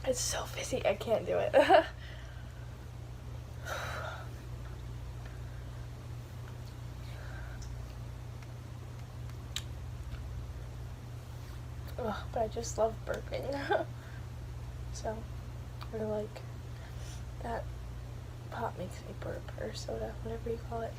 It's so busy, I can't do it. Ugh, but I just love burping. So, or like, that pop makes me burp, or soda, whatever you call it.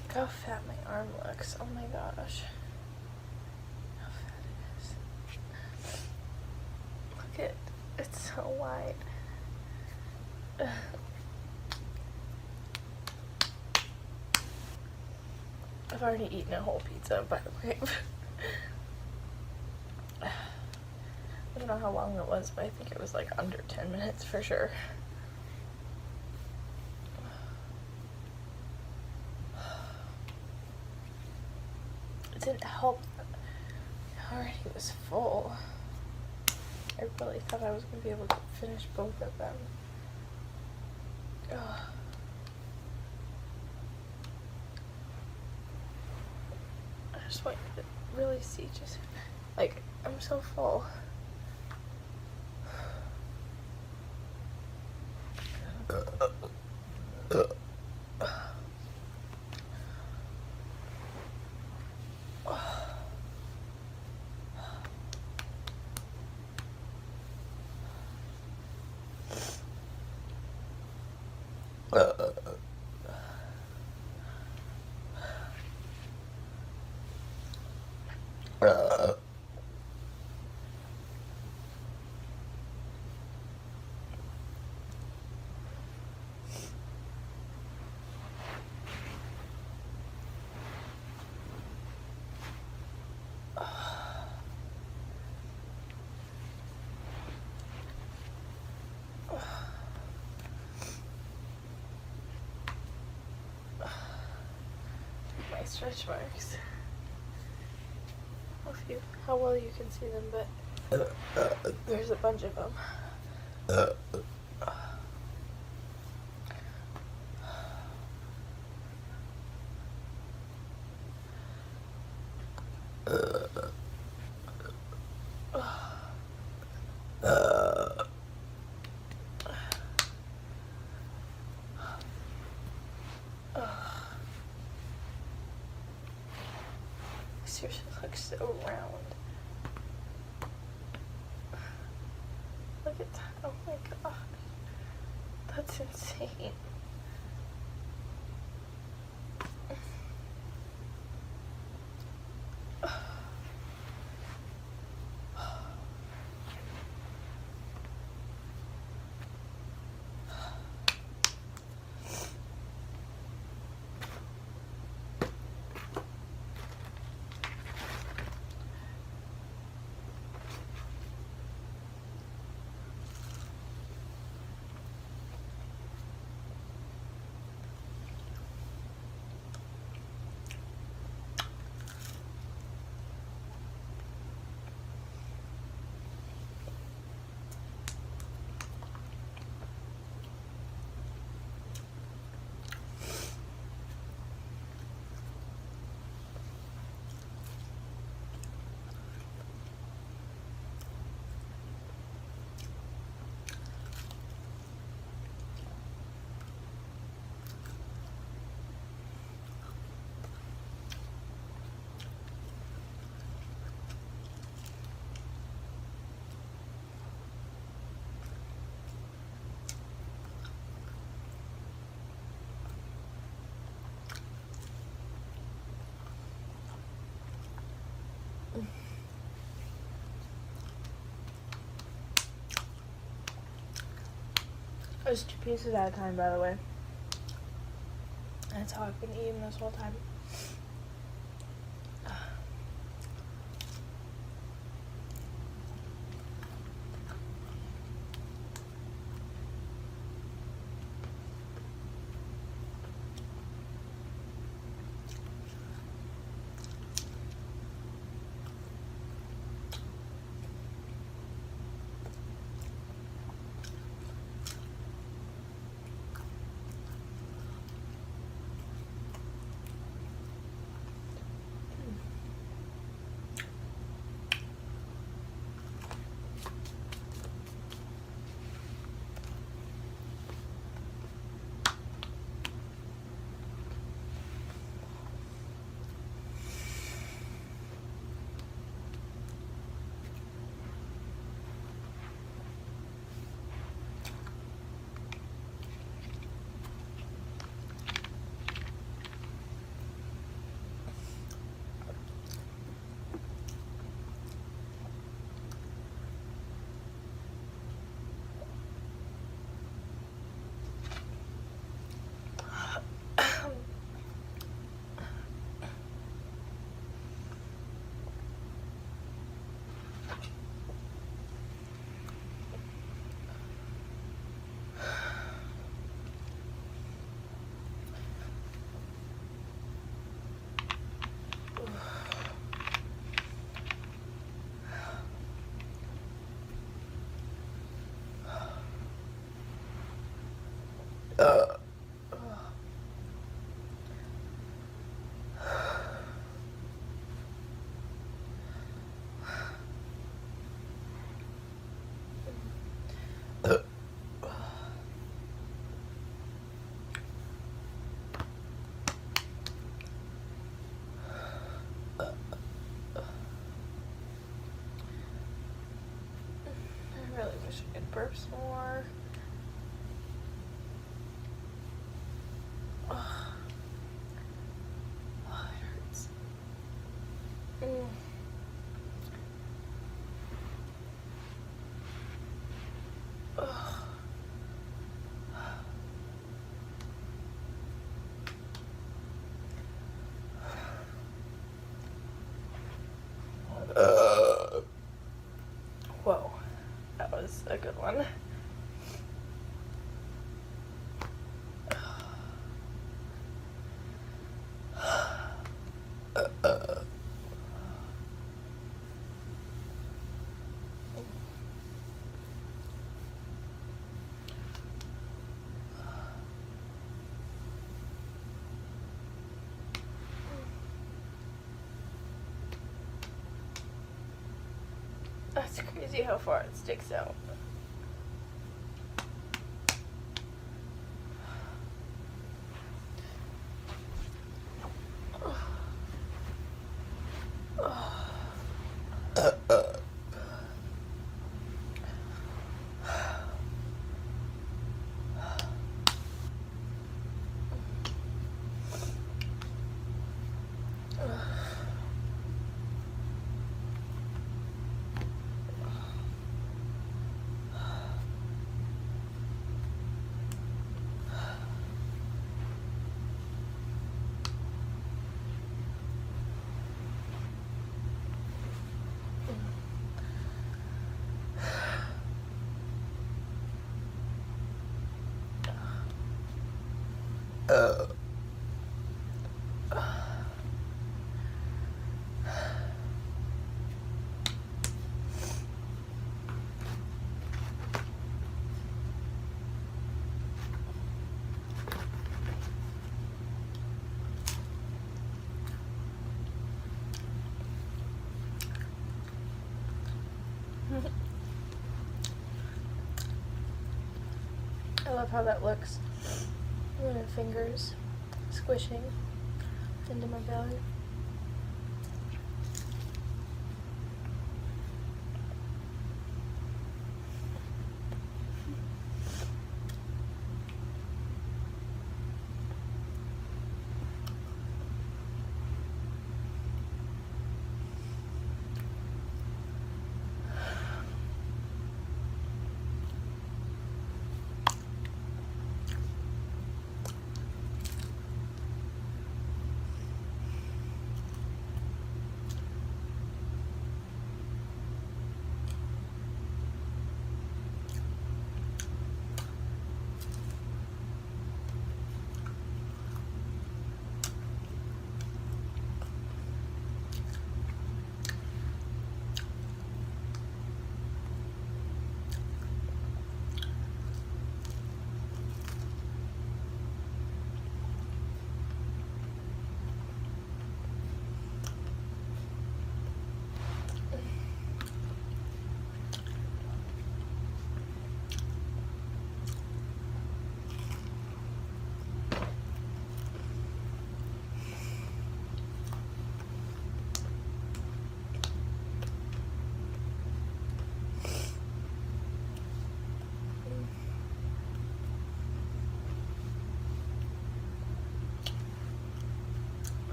Look how fat my arm looks. Oh my gosh. How fat it is. Look at, it's so wide. I've already eaten a whole pizza, by the way. I don't know how long it was, but I think it was like under 10 minutes for sure. It didn't help. I already was full. I really thought I was going to be able to finish both of them. Ugh. I just want you to really see, just, like, I'm so full. My stretch marks. How well you can see them, but there's a bunch of them. Seriously looks so round. Look at that. Oh my god. That's insane. It was 2 pieces at a time, by the way. That's how I've been eating this whole time. I really wish I could burp some more. Oh, it hurts. Whoa, that was a good one. That's crazy how far it sticks out. I love how that looks. My fingers squishing into my belly.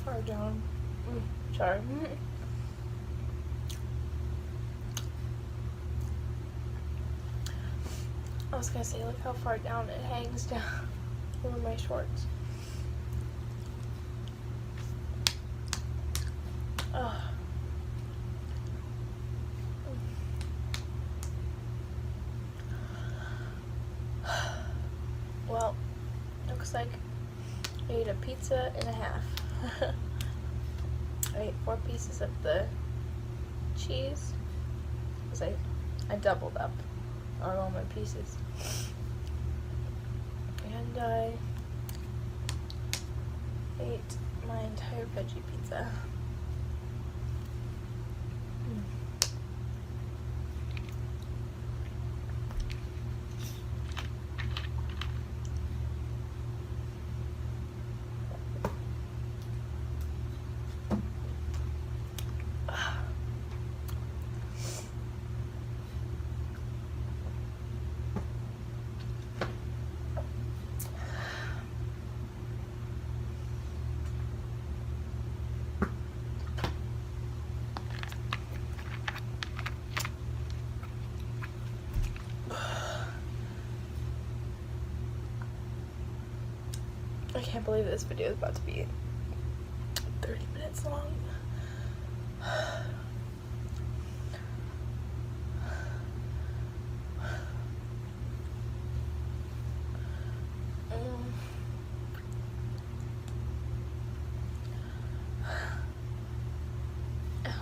Far down. Sorry. I was gonna say, look how far down it hangs down over my shorts. Ugh. Well, looks like I ate a pizza and a half. I ate 4 pieces of the cheese because I doubled up on all my pieces. I And I ate my entire veggie pizza. I can't believe this video is about to be 30 minutes long.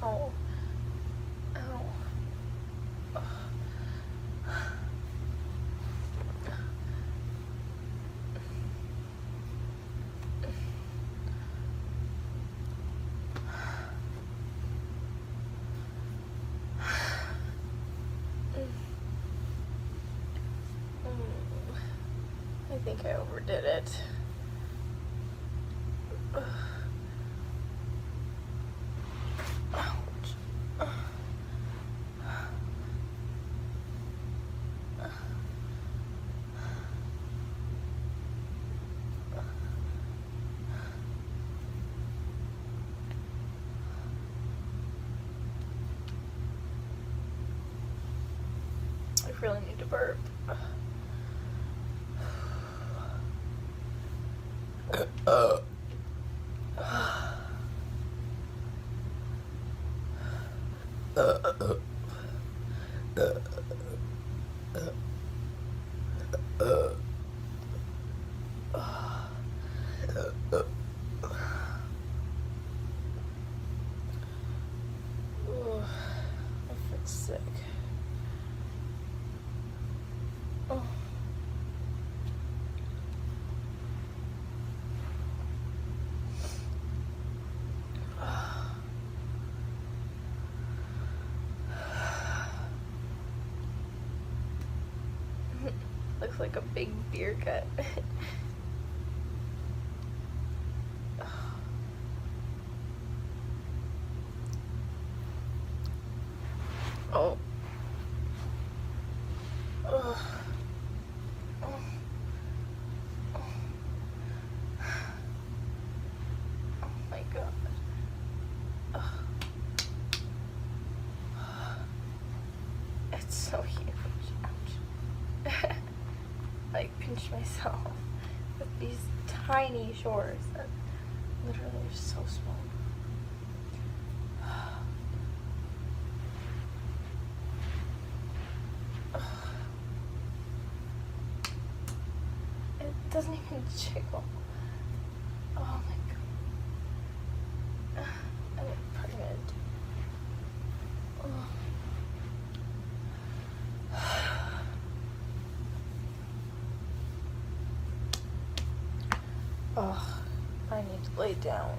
Ow. Ow. I think I overdid it. Ouch. I really need to burp. I feel sick. Oh. Looks like a big beer gut. Oh. Oh. Oh. Oh my god. Oh. It's so huge. Ouch. I pinch myself with these tiny shores that literally are so small. It doesn't even jiggle. Oh my god. I'm pregnant. Oh, I need to lay down.